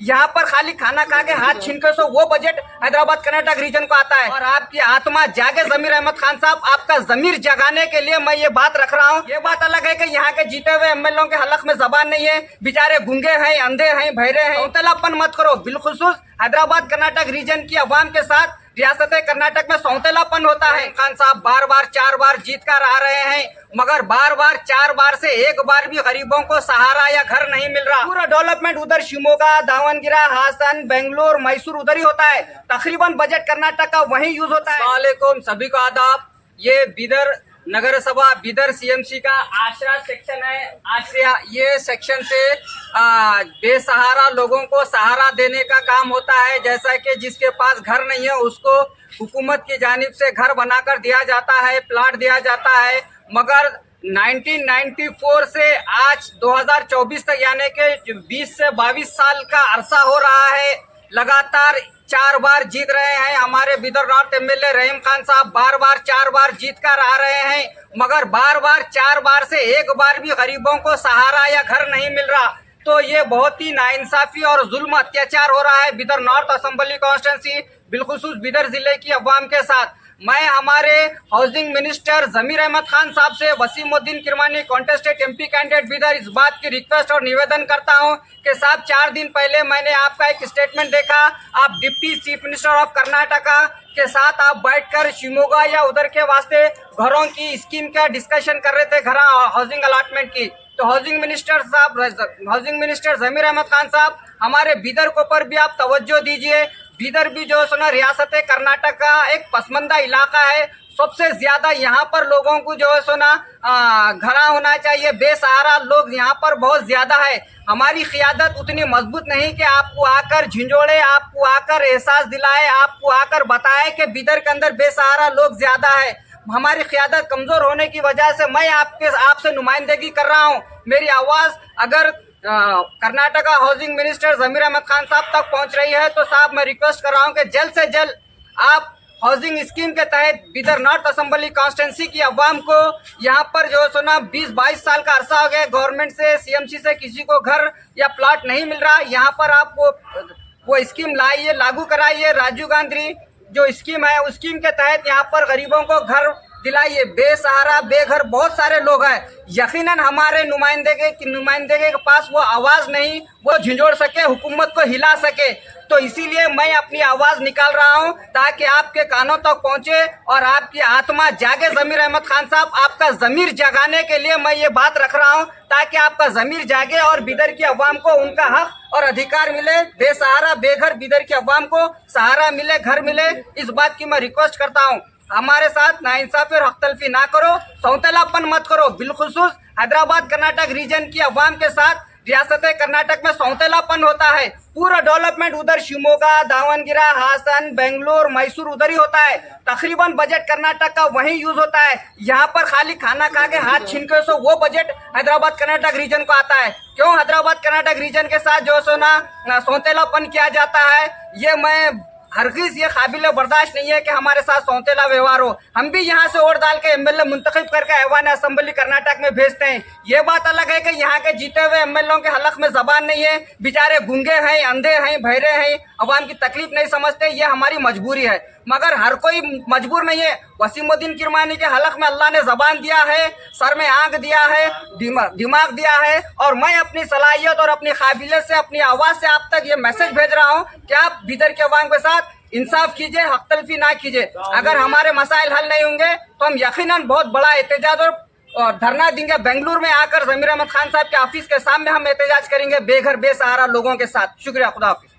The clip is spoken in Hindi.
यहाँ पर खाली खाना खा के हाथ छीन के सो वो बजट हैदराबाद कर्नाटक रीजन को आता है। और आपकी आत्मा जागे जमीर अहमद खान साहब, आपका जमीर जगाने के लिए मैं ये बात रख रहा हूँ। ये बात अलग है कि यहाँ के जीते हुए एमएलए के हलक में जबान नहीं है, बेचारे गूंगे हैं, अंधे हैं, बहरे हैं। सौतेलापन मत करो। बिलखुसूस हैदराबाद कर्नाटक रीजन की अवाम के साथ रियासत कर्नाटक में सौतेलापन होता है। खान साहब बार बार 4 बार जीत कर आ रहे हैं, मगर बार बार 4 बार से एक बार भी गरीबों को सहारा या घर नहीं मिल रहा। पूरा डेवलपमेंट उधर शिमोगा, दावनगिरा, हासन, बेंगलुरु, मैसूर उधर ही होता है। तकरीबन बजट कर्नाटक का वहीं यूज होता है। अस्सलाम वालेकुम, सभी को आदाब। ये बीदर नगर सभा, बीदर सीएमसी का आश्रय सेक्शन है। आश्रय ये सेक्शन से बेसहारा लोगों को सहारा देने का काम होता है। जैसा कि जिसके पास घर नहीं है उसको हुकूमत की जानिब से घर बनाकर दिया जाता है, प्लाट दिया जाता है। मगर 1994 से आज 2024 तक यानी कि 20 से 22 साल का अरसा हो रहा है, लगातार 4 बार जीत रहे हैं। हमारे बीदर नॉर्थ एमएलए रहीम खान साहब बार बार 4 बार जीत कर आ रहे हैं, मगर बार बार 4 बार से एक बार भी गरीबों को सहारा या घर नहीं मिल रहा। तो ये बहुत ही नाइंसाफी और जुल्म अत्याचार हो रहा है बीदर नॉर्थ असेंबली कॉन्स्टिट्यूंसी, बिलखुसूस बीदर जिले की अवाम के साथ। मैं हमारे हाउसिंग मिनिस्टर जमीर अहमद खान साहब से, Wasimuddin Kirmani contested MP candidate Bidar, इस बात की रिक्वेस्ट और निवेदन करता हूं कि साहब 4 दिन पहले मैंने आपका एक स्टेटमेंट देखा। आप deputy chief minister of Karnataka के साथ आप बैठकर शिमोगा या उधर के वास्ते घरों की स्कीम का डिस्कशन कर रहे थे, घर हाउसिंग अलॉटमेंट की। तो हाउसिंग मिनिस्टर जमीर अहमद खान साहब, हमारे बीदर को पर भी आप तवज्जो दीजिए। बीदर भी जो है ना रियासत कर्नाटक का एक पसमंदा इलाका है। सबसे ज्यादा यहाँ पर लोगों को जो है ना घरा होना चाहिए। बेसहारा लोग यहाँ पर बहुत ज्यादा है। हमारी क़ियादत उतनी मजबूत नहीं कि आपको आकर झिंझोड़े, आपको आकर एहसास दिलाए, आपको आकर बताए कि बीदर के अंदर बेसहारा लोग ज्यादा है। हमारी क़ियादत कमजोर होने की वजह से मैं आपसे नुमाइंदगी कर रहा हूँ। मेरी आवाज अगर कर्नाटका हाउसिंग मिनिस्टर जमीर अहमद खान साहब तक पहुंच रही है तो साहब मैं रिक्वेस्ट कर रहा हूं कि जल्द से जल्द आप हाउसिंग स्कीम के तहत बीदर नॉर्थ असेंबली कॉन्स्टिट्यूंसी की अवाम को यहाँ पर जो है ना 20-22 साल का अरसा हो गया, गवर्नमेंट से, सीएमसी से किसी को घर या प्लॉट नहीं मिल रहा। यहाँ पर आप वो स्कीम लाइए, लागू कराइए। राजीव गांधी जो स्कीम है उस स्कीम के तहत यहाँ पर गरीबों को घर दिलाइए। बेसहारा बेघर बहुत सारे लोग हैं। यकीनन हमारे नुमाइंदे के पास वो आवाज नहीं, वो झिंझोड़ सके, हुकूमत को हिला सके। तो इसीलिए मैं अपनी आवाज निकाल रहा हूं ताकि आपके कानों तक पहुंचे और आपकी आत्मा जागे। जमीर अहमद खान साहब, आपका जमीर जगाने के लिए मैं ये बात रख रहा हूं ताकि आपका जमीर जागे और बीदर की अवाम को उनका हक और अधिकार मिले। बेसहारा बेघर बीदर की अवाम को सहारा मिले, घर मिले। इस बात की मैं रिक्वेस्ट करता हूँ। हमारे साथ नाइंसाफी और हकतलफी ना करो, सौतेलापन मत करो। बिलखुसूस हैदराबाद कर्नाटक रीजन की अवाम के साथ रियासत कर्नाटक में सौतेलापन होता है। पूरा डेवलपमेंट उधर शिमोगा, दावनगिरा, हासन, बेंगलुरु, मैसूर उधर ही होता है। तकरीबन बजट कर्नाटक का वहीं यूज होता है। यहाँ पर खाली खाना खा के हाथ छीन के सो वो बजट हैदराबाद कर्नाटक रीजन को आता है। क्यों हैदराबाद कर्नाटक रीजन के साथ जो है ना सौतेलापन किया जाता है, ये मैं हरगिज ये काबिल बर्दाश्त नहीं है कि हमारे साथ सौतेला व्यवहार हो। हम भी यहाँ से वोट डाल के एमएलए मुंतखब करके ऐवान असेंबली कर्नाटक में भेजते हैं। ये बात अलग है कि यहाँ के जीते हुए एमएलए के हलक में जबान नहीं है, बेचारे गूंगे हैं, अंधे हैं, बहरे हैं, अवाम की तकलीफ नहीं समझते। ये हमारी मजबूरी है, मगर हर कोई मजबूर नहीं है। वसीमुद्दीन किरमानी के हलक में अल्लाह ने जबान दिया है, सर में आंख दिया है, दिमाग दिया है। और मैं अपनी सलाहियत और अपनी काबिलियत से, अपनी आवाज से आप तक ये मैसेज भेज रहा हूँ कि आप बीदर के अवाम के साथ इंसाफ कीजिए, हकतलफी ना कीजिए। अगर हमारे मसाइल हल नहीं होंगे तो हम यकीनन बहुत बड़ा एहतजाज और धरना देंगे। बेंगलुरु में आकर जमीर अहमद खान साहब के ऑफिस के सामने हम एहतजाज करेंगे बेघर बेसहारा लोगों के साथ। शुक्रिया, खुदा हाफिज।